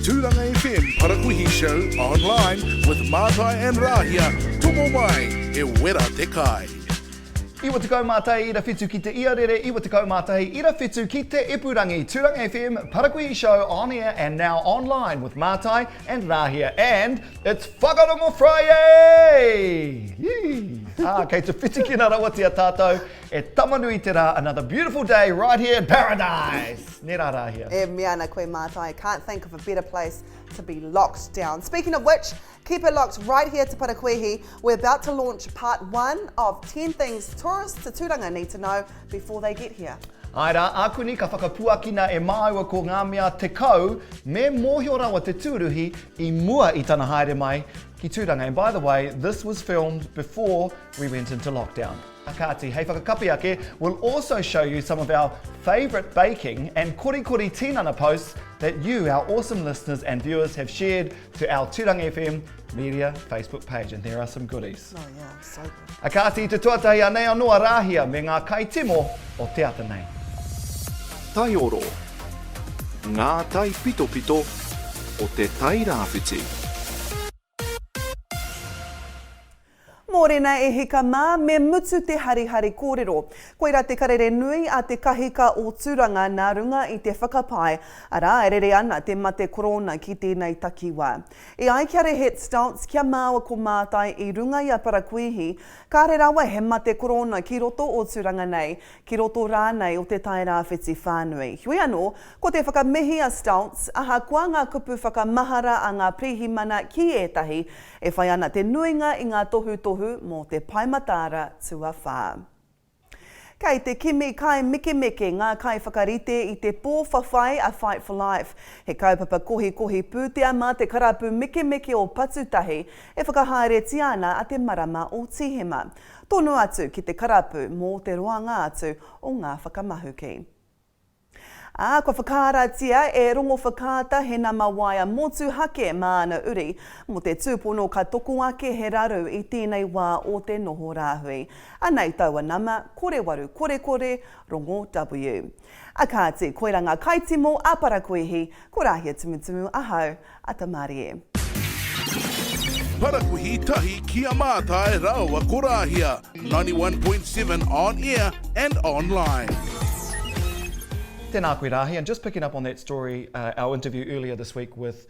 Turanga FM Parakuihi show online with Matai and Rahia. Tomo mai, e wera te kai. Iwa te kau mātai ira whitu ki te iarere, iwa te kau mātai ira whitu ki te ipurangi. Turanga FM Parakuihi show on air and now online with Matai and Rāhia. And it's Whakarongo Friday! Kei te whitu ki nga rawati a tātou, e tamanui te rā, another beautiful day right here in paradise. Nera Rāhia. E miana koe mātai, can't think of a better place to be locked down. Speaking of which, keep it locked right here to Parakuihi. We're about to launch part 1 of 10 things tourists to Tūranga need to know before they get here. Aira, ākuni ka whakapuakina e māua ko ngā mea te kau, me mōhio rawa te tūruhi I mua I tana haere mai ki Tūranga. And by the way, this was filmed before we went into lockdown. Akati, hei whakakapi ake, we'll also show you some of our favourite baking and kori tinana posts that you, our awesome listeners and viewers, have shared to our Turanga FM media Facebook page, and there are some goodies. Oh yeah, so good. Akati, te tuatahi anei anō Rāhia me ngā kaitimo o te ata nei. Tai oro. Ngā tai pito pito o te tai rāwhiti. Mōrena e hika mā me mutu te harihari kōrero. Koira te karere nui a te kahika o Tūranga nā runga I te whakapai, arā e rere ana te mate korona ki tēnei takiwā. E ai kia re het stalts kia māua ko mātai I runga I a Parakuihi, ka re rawa he mate korona ki roto o Tūranga nei, ki roto rānei o te tai rāwhiti whānui. Hui anō, ko te whakamehi a stalts, aha kua ngā kupu whakamahara a ngā prihimana ki etahi, e whai ana te nuinga I ngā tohu mō te paimatara tua whā. Kei te kimi kai meke ngā kai whakarite I te pō whawhai a Fight for Life. He kaupapa kohi pūtea mā te karapu meke o Patutahi e whakahaere tiana a te marama o Tihema. Tōnu atu ki te karapu mō te roanga atu o ngā whakamahuki. Kua whakaratia e rongo whakata he nā mawaia motu hake māna uri mo te tūpono ka toku ake he raru I tēnei wā o te noho rāhui. Anei taua nama, kore waru, kore, rongo W. Akāti, koira ngā kaitimo a Parakuihi, ko Rāhia tumutumu ahau, a tamarie. Parakuihi tahi kia mātai rawa ko Rāhia. 91.7 on air and online. Tēnā koe Rāhia, and just picking up on that story, our interview earlier this week with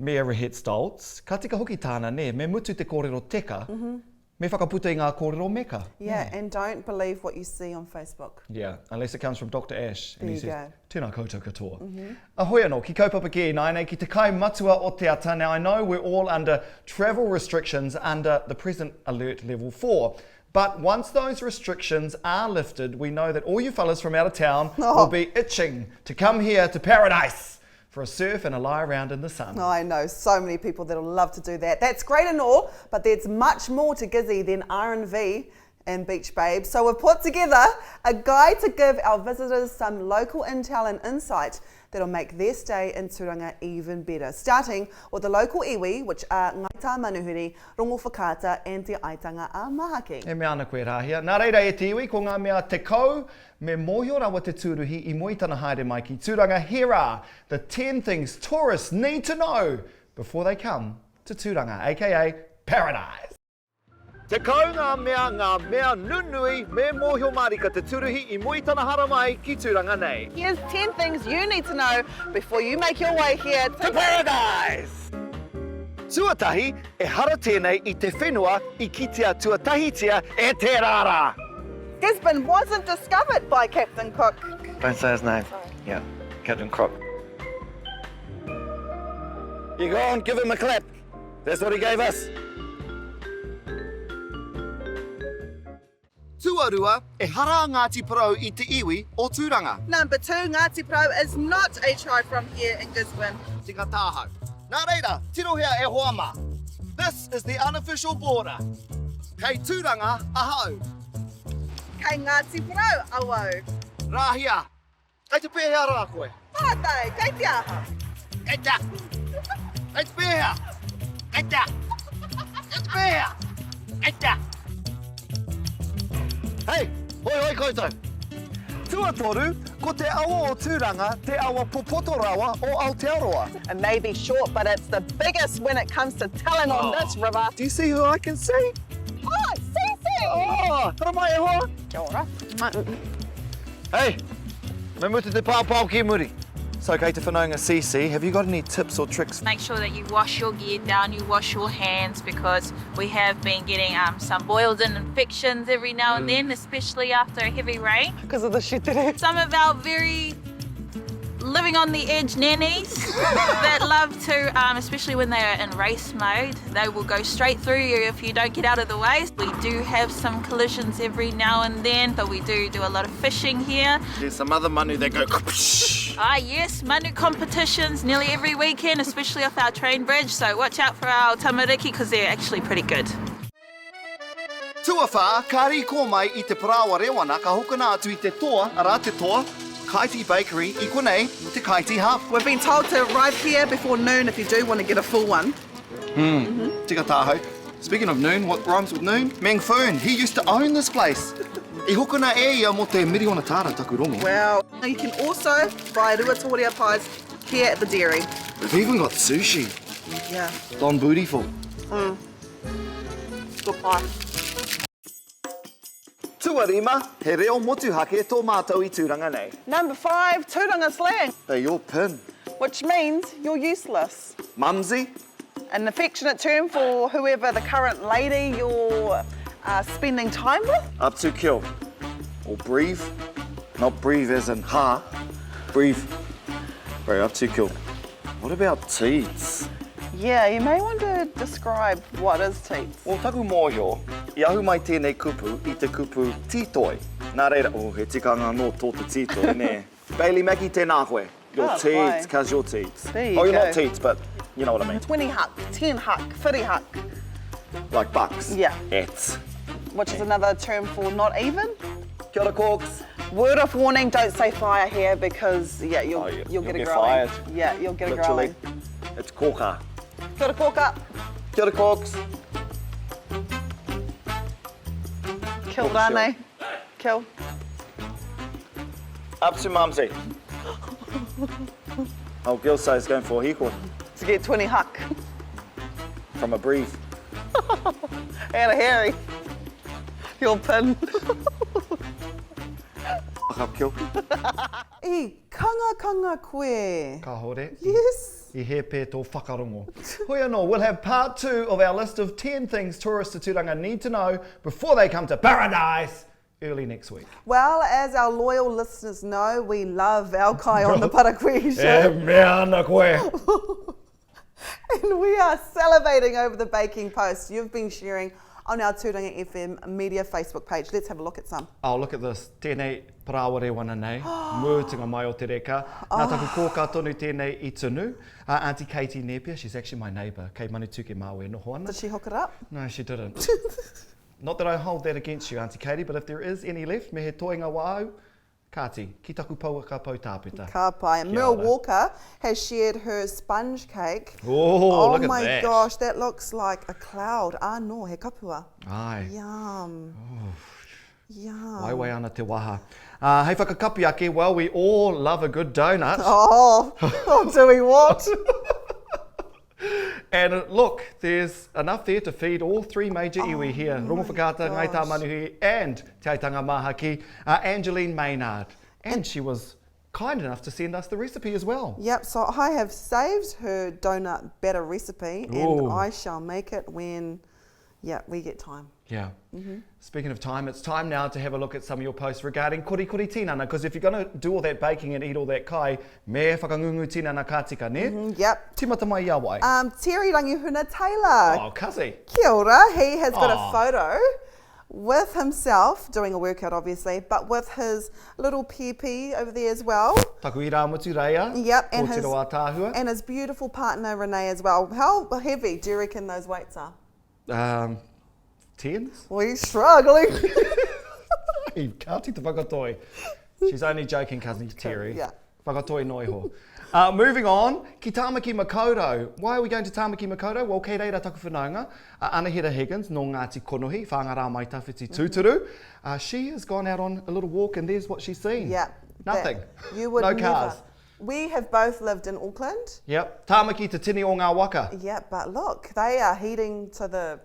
Mayor Rahet Stoltz, ka tika hoki tāna ne, me mutu te kōrero teka, me whakaputa I ngā kōrero meka. Yeah, and don't believe what you see on Facebook. Yeah, unless it comes from Dr. Ash, and there he says, tēnā koutou katoa. Ahoy anō, ki kaupapa ki nānei, ki te kai matua o te ata. Now I know we're all under travel restrictions under the present alert level 4. But once those restrictions are lifted, we know that all you fellas from out of town will be itching to come here to paradise for a surf and a lie around in the sun. Oh, I know so many people that'll love to do that. That's great and all, but there's much more to Gizzy than R&V and Beach Babes. So we've put together a guide to give our visitors some local intel and insight that'll make their stay in Turanga even better. Starting with the local iwi, which are Ngāi Tā Manuhiri, Rongo Whakata and Te Aitanga a Mahaki. E mea ana koe Rāhia. Nā reira e te iwi, ko ngā mea te kau, me mōhio rawa te tūruhi I moi tana haere mai ki Turanga. Here are the 10 things tourists need to know before they come to Turanga, aka paradise. Te kau ngā mea nunui me mōhio marika te tūruhi I moi tana hara mai ki Tūranga nei. Here's 10 things you need to know before you make your way here to paradise! Tuatahi e hara tēnei I te whenua I kitea tuatahitia e te rara. Gisborne wasn't discovered by Captain Cook. Don't say his name. Yeah, Captain Crook. You go on, give him a clap. That's what he gave us. Tuarua e hara Ngāti Porou I te iwi o Tūranga. Number 2, Ngāti Porou is not a tribe from here in Gisborne. Tika tāhau. Nā reira, tirohea e hoama. This is the unofficial border. Kei Tūranga ahau. Kei Ngāti Porou awau. Rāhia, kei te pēhea rā koe. Mātai, kei te aha. Kei te. Kei te pēhea. Kei te. Kei te pēhea. Kei te. Hey, Hoi koutou. Tuatoru, ko te awa o Tūranga, te awa popotorawa o Aotearoa. It may be short, but it's the biggest when it comes to talent on this river. Do you see who I can see? Oh, Cece! Oh, tara mai e hoa. Kia ora. Hey, me mutu te pāpau ki muri. So, kei te whanaunga Cece, have you got any tips or tricks? Make sure that you wash your gear down, you wash your hands, because we have been getting some boils and infections every now and then, especially after a heavy rain. Because of the shitere. Some of our very living on the edge nannies that love to, especially when they are in race mode, they will go straight through you if you don't get out of the way. We do have some collisions every now and then, but we do a lot of fishing here. There's some other manu that go Ah yes, manu competitions nearly every weekend, especially off our train bridge, so watch out for our tamariki because they're actually pretty good. Tuawha, ka riko mai I te parawa rewana, ka hokana atu I te toa, arā te toa, Kaiti Bakery, I konei, te Kaiti Hub. We've been told to arrive here before noon if you do want to get a full one. Tika tāhau. Speaking of noon, what rhymes with noon? Meng Foon, he used to own this place. I hokana e ia mo te miriona tāra taku rongo. Well, you can also buy ruatoria pies here at the dairy. We've even got sushi. Yeah, Don Bootyful. good pie. Tuarima, he reo motuhake tō mātou I Tūranga nei. Number 5, Turanga slang, They're your pin. which means you're useless. Mumsy, An affectionate term for whoever the current lady you're spending time with. up to kill. Or breathe. Not breathe as in ha. Breathe. Right, up to kill. What about teats? Yeah, you may want to describe what is teats. O taku mōhio, I ahu mai tēnei kupu I te kupu tītoi. Nā reira, he tikanga no tō te tītoi, ne. Bailey Mackie tēnā koe. Your Oh, teats, boy. cause your teats. There you Oh, you're go. not teats, but you know what I mean. 20 huck, 10 huck, 50 huck, Like bucks. Yeah. Ets. which is another term for not even. Kia ora, Corks. Word of warning, don't say fire here because you'll You'll get a get growing. fired. Yeah, you'll get Literally. a growing. It's koka. Kia ora kōka, Kia ora, Corks. kill Oh, rānei. Kill. Up to Mumsy. Oh, Gilsa is going for a hiko To get 20 huck. from a breathe. And a hairy. Your pin. Up kill. I kanga koe. Ka hore. Yes. I he pē tō whakarongo. Hoi anō, we'll have part 2 of our list of 10 things tourists to Turanga need to know before they come to paradise early next week. Well, as our loyal listeners know, we love our kai on the Parakuihi show. mea ana koe. And we are salivating over the baking posts you've been sharing on our Turanga FM media Facebook page. Let's have a look at some. Oh, look at this. Tēnei parawa rewana nei. Mūtinga mai o te reka. Nā taku kōka tonu tēnei I tunu. Auntie Katie Nepia, she's actually my neighbour. Kei manutuke māue noho ana. Did she hook it up? No, she didn't. Not that I hold that against you, Auntie Katie, but if there is any left, me he toinga wāu, kāti, ki taku pauaka pau tāpeta. Ka pai. And Kia Meryl ora. Walker has shared her sponge cake. Oh, look at my that. gosh, that looks like a cloud. Ah no, he kapua. Ai, Yum. Yum. waiwai ana te waha. Hei whakakapi ake, well, we all love a good donut. Oh, do we what? And look, there's enough there to feed all 3 major iwi here. Rongo Whakata, Ngai Tā Manuhi, and Te Aitanga Mahaki, Angeline Maynard. And she was kind enough to send us the recipe as well. Yep, so I have saved her donut batter recipe Ooh. and I shall make it when we get time. Yeah. Speaking of time, it's time now to have a look at some of your posts regarding kori tinana, because if you're going to do all that baking and eat all that kai, me whakangungu tinana ka tika ne? Yep. Timata mai iawai. Terry Rangihuna Taylor. Oh, kasi. Kia ora. He has got Aw. a photo with himself doing a workout, obviously, but with his little peepee over there as well. Taku I rā mutu reia. Yep, Ko te roa tāhua. and his beautiful partner Renee as well. How heavy do you reckon those weights are? Tens? We're struggling. Ka ti te whakatoi. She's only joking, cousin Terry. Yeah. Whakatoi noiho. Moving on, ki Tāmaki Makaurau. Why are we going to Tāmaki Makaurau? Well, kei reira taku whanaunga, Anahira Higgins, no Ngāti Konohi, whangara mai tawhiti tūturu. She has gone out on a little walk and there's what she's seen. Yeah. Nothing. You would no never. cars. We have both lived in Auckland. Yep. Tāmaki te tini o ngā waka. Yeah, but look, they are heeding to the,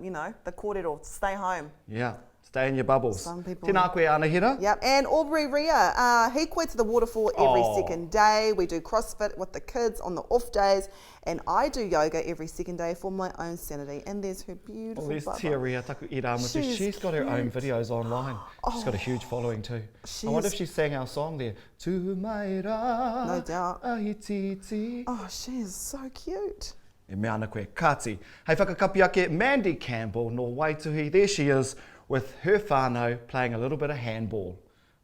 the kōrero, stay home. Yeah. Stay in your bubbles. Some people... Tēnā koe Anahira. Yep, and Aubrey Rahia, he quit to the waterfall every second day. We do CrossFit with the kids on the off days, and I do yoga every second day for my own sanity. And there's her beautiful there's bubba. Tia Ria taku I rā mate. She's got her own videos online. She's got a huge following too. I wonder if she sang our song there. Tu mai rā, no doubt. ahi titi. Oh, she is so cute. E mea ana koe, kāti. Hei whakakapi ake, Mandy Campbell no Waituhi. There she is with her whānau playing a little bit of handball.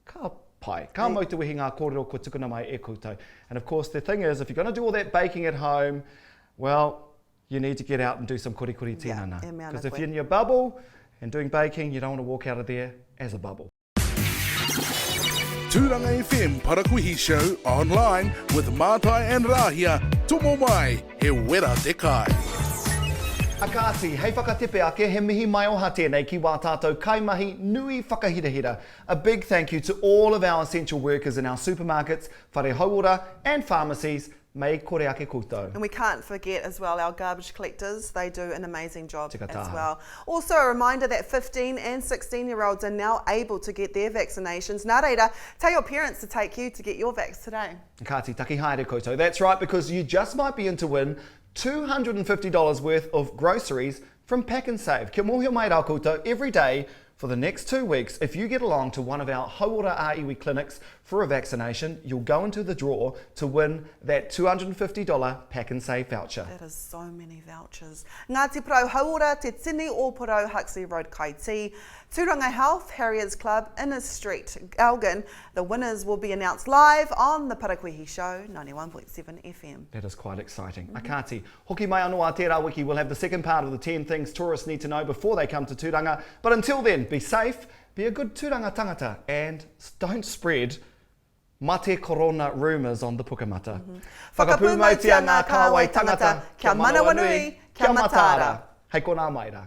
Ka pai, ka mautuihi ngā kōrero ko tukuna mai e koutou. And of course the thing is, if you're going to do all that baking at home, well, you need to get out and do some korikori tinana. Because if you're in your bubble and doing baking, you don't want to walk out of there as a bubble. Turanga FM Parakuihi show online with Matai and Rahia. Tomo mai, he wera te kai. Akati, hei whakatepe ake, he mihi mai oha tēnei ki wā tātou kaimahi nui whakahirahira. A big thank you to all of our essential workers in our supermarkets, whare hauora and pharmacies. Mei kore ake koutou. And we can't forget as well our garbage collectors. They do an amazing job Tika as taha. well. Also a reminder that 15 and 16-year-olds are now able to get their vaccinations. Nā reira, tell your parents to take you to get your vax today. Kāti taki haere koutou. That's right, because you just might be in to win $250 worth of groceries from Pack and Save. Kia mohio mai rā koutou every day for the next 2 weeks. If you get along to one of our hauora āiwi clinics for a vaccination, you'll go into the draw to win that $250 Pack and Save voucher. That is so many vouchers. Ngāti Parau Hauora, Te Tini o Parau, Huxley Road, Kaiti. Turanga Health, Harriers Club, Innes Street, Elgin. The winners will be announced live on the Parakuihi show, 91.7 FM. That is quite exciting. Akati, hoki mai anō a tērā wiki. We'll have the second part of the 10 things tourists need to know before they come to Turanga. But until then, be safe, be a good Turanga tangata, and don't spread mate korona rumours on the pukamata. Whakapūmautia ngā kāwai tangata, kia manawanui, kia matara. Hei kona mai rā.